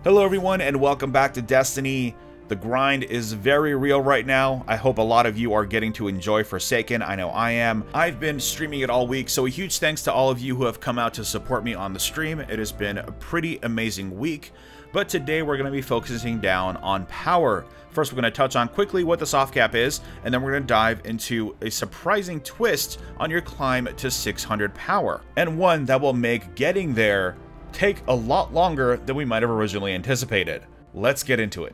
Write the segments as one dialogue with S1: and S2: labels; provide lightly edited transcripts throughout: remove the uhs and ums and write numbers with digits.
S1: Hello everyone and welcome back to Destiny. The grind is very real right now. I hope a lot of you are getting to enjoy Forsaken. I know I am. I've been streaming it all week, so a huge thanks to all of you who have come out to support me on the stream. It has been a pretty amazing week, but today we're going to be focusing down on power. First, we're going to touch on quickly what the soft cap is, and then we're going to dive into a surprising twist on your climb to 600 power, and one that will make getting there take a lot longer than we might have originally anticipated. Let's get into it.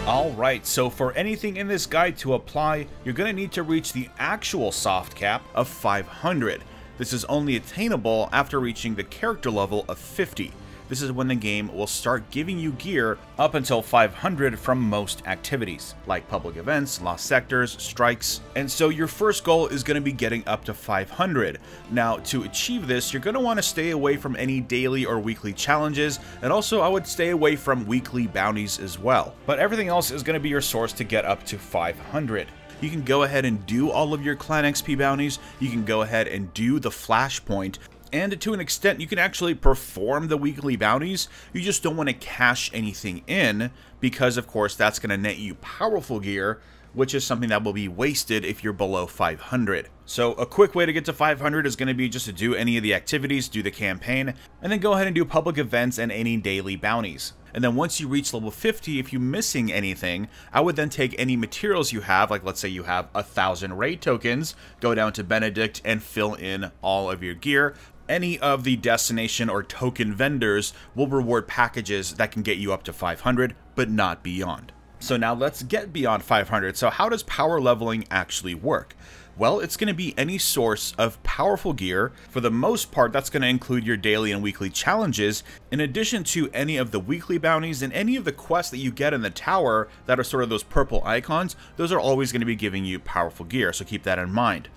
S1: Alright, so for anything in this guide to apply, you're going to need to reach the actual soft cap of 500. This is only attainable after reaching the character level of 50. This is when the game will start giving you gear up until 500 from most activities, like public events, lost sectors, strikes, and so your first goal is going to be getting up to 500. Now, to achieve this, you're going to want to stay away from any daily or weekly challenges, and also I would stay away from weekly bounties as well. But everything else is going to be your source to get up to 500. You can go ahead and do all of your clan XP bounties, you can go ahead and do the flashpoint, and to an extent, you can actually perform the weekly bounties. You just don't want to cash anything in because, of course, that's going to net you powerful gear, which is something that will be wasted if you're below 500. So a quick way to get to 500 is going to be just to do any of the activities, do the campaign, and then go ahead and do public events and any daily bounties. And then once you reach level 50, if you're missing anything, I would then take any materials you have, like let's say you have 1,000 raid tokens, go down to Benedict and fill in all of your gear. Any of the destination or token vendors will reward packages that can get you up to 500, but not beyond. So now let's get beyond 500. So how does power leveling actually work? Well, it's going to be any source of powerful gear. For the most part, that's going to include your daily and weekly challenges, in addition to any of the weekly bounties and any of the quests that you get in the tower that are sort of those purple icons. Those are always going to be giving you powerful gear, so keep that in mind.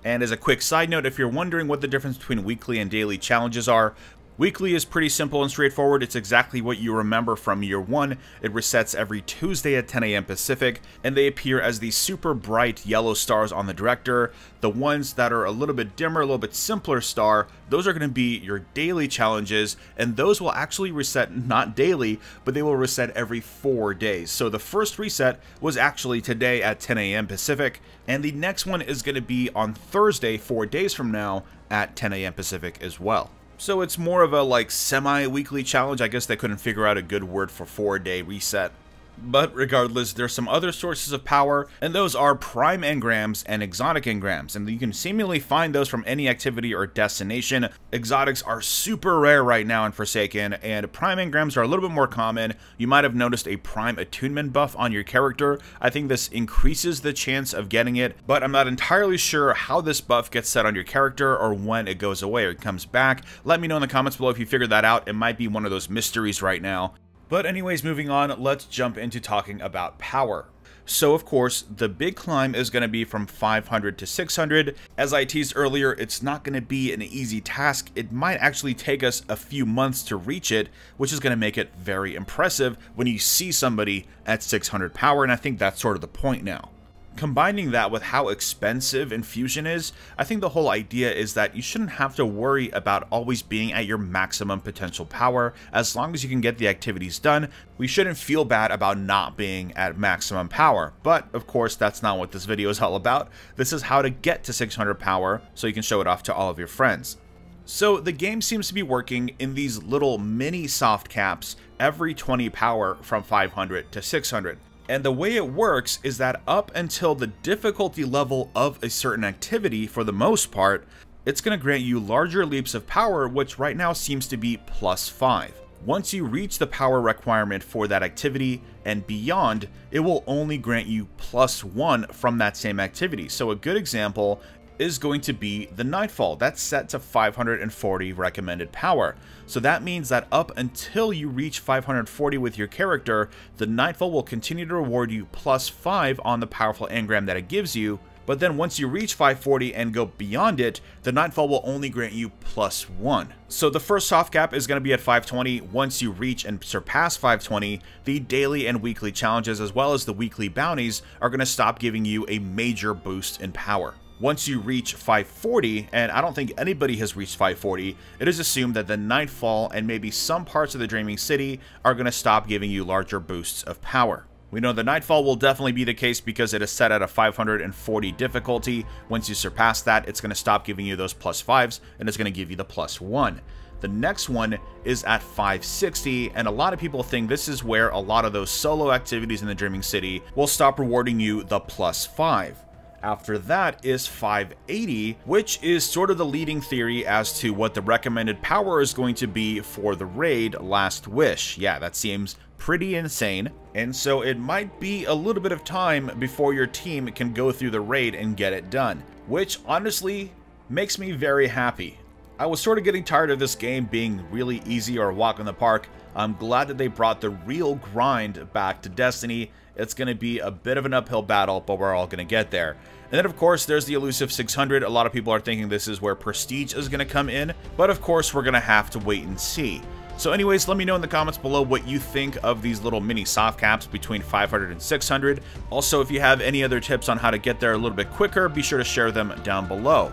S1: And as a quick side note, if you're wondering what the difference between weekly and daily challenges are, weekly is pretty simple and straightforward. It's exactly what you remember from year one. It resets every Tuesday at 10 AM Pacific, and they appear as these super bright yellow stars on the director. The ones that are a little bit dimmer, a little bit simpler star, those are going to be your daily challenges, and those will actually reset not daily, but they will reset every 4 days. So the first reset was actually today at 10 AM Pacific, and the next one is going to be on Thursday, 4 days from now, at 10 AM Pacific as well. So it's more of a like semi-weekly challenge. I guess they couldn't figure out a good word for 4-day reset. But regardless, there's some other sources of power, and those are prime engrams and exotic engrams, and you can seemingly find those from any activity or destination. Exotics are super rare right now in Forsaken, and prime engrams are a little bit more common. You might have noticed a prime attunement buff on your character. I think this increases the chance of getting it, but I'm not entirely sure how this buff gets set on your character or when it goes away or it comes back. Let me know in the comments below if you figured that out. It might be one of those mysteries right now. But anyways, moving on, let's jump into talking about power. So of course, the big climb is going to be from 500 to 600. As I teased earlier, it's not going to be an easy task. It might actually take us a few months to reach it, which is going to make it very impressive when you see somebody at 600 power, and I think that's sort of the point now. Combining that with how expensive Infusion is, I think the whole idea is that you shouldn't have to worry about always being at your maximum potential power. As long as you can get the activities done, we shouldn't feel bad about not being at maximum power. But of course, that's not what this video is all about. This is how to get to 600 power so you can show it off to all of your friends. So the game seems to be working in these little mini soft caps every 20 power from 500 to 600. And the way it works is that up until the difficulty level of a certain activity, for the most part, it's going to grant you larger leaps of power, which right now seems to be +5. Once you reach the power requirement for that activity and beyond, it will only grant you +1 from that same activity. So a good example is going to be the Nightfall. That's set to 540 recommended power. So that means that up until you reach 540 with your character, the Nightfall will continue to reward you +5 on the powerful engram that it gives you, But then once you reach 540 and go beyond it, the Nightfall will only grant you +1. So the first soft cap is going to be at 520. Once you reach and surpass 520, the daily and weekly challenges as well as the weekly bounties are going to stop giving you a major boost in power. Once you reach 540, and I don't think anybody has reached 540, it is assumed that the Nightfall and maybe some parts of the Dreaming City are going to stop giving you larger boosts of power. We know the Nightfall will definitely be the case because it is set at a 540 difficulty. Once you surpass that, it's going to stop giving you those +5s, and it's going to give you the +1. The next one is at 560, and a lot of people think this is where a lot of those solo activities in the Dreaming City will stop rewarding you the +5. After that is 580, which is sort of the leading theory as to what the recommended power is going to be for the raid Last Wish. Yeah, that seems pretty insane. And so it might be a little bit of time before your team can go through the raid and get it done, which honestly makes me very happy. I was sort of getting tired of this game being really easy or a walk in the park. I'm glad that they brought the real grind back to Destiny. It's going to be a bit of an uphill battle, but we're all going to get there. And then, of course, there's the elusive 600. A lot of people are thinking this is where Prestige is going to come in, but of course, we're going to have to wait and see. So anyways, let me know in the comments below what you think of these little mini soft caps between 500 and 600. Also, if you have any other tips on how to get there a little bit quicker, be sure to share them down below.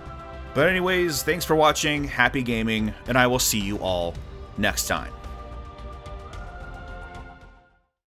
S1: But anyways, thanks for watching, happy gaming, and I will see you all next time.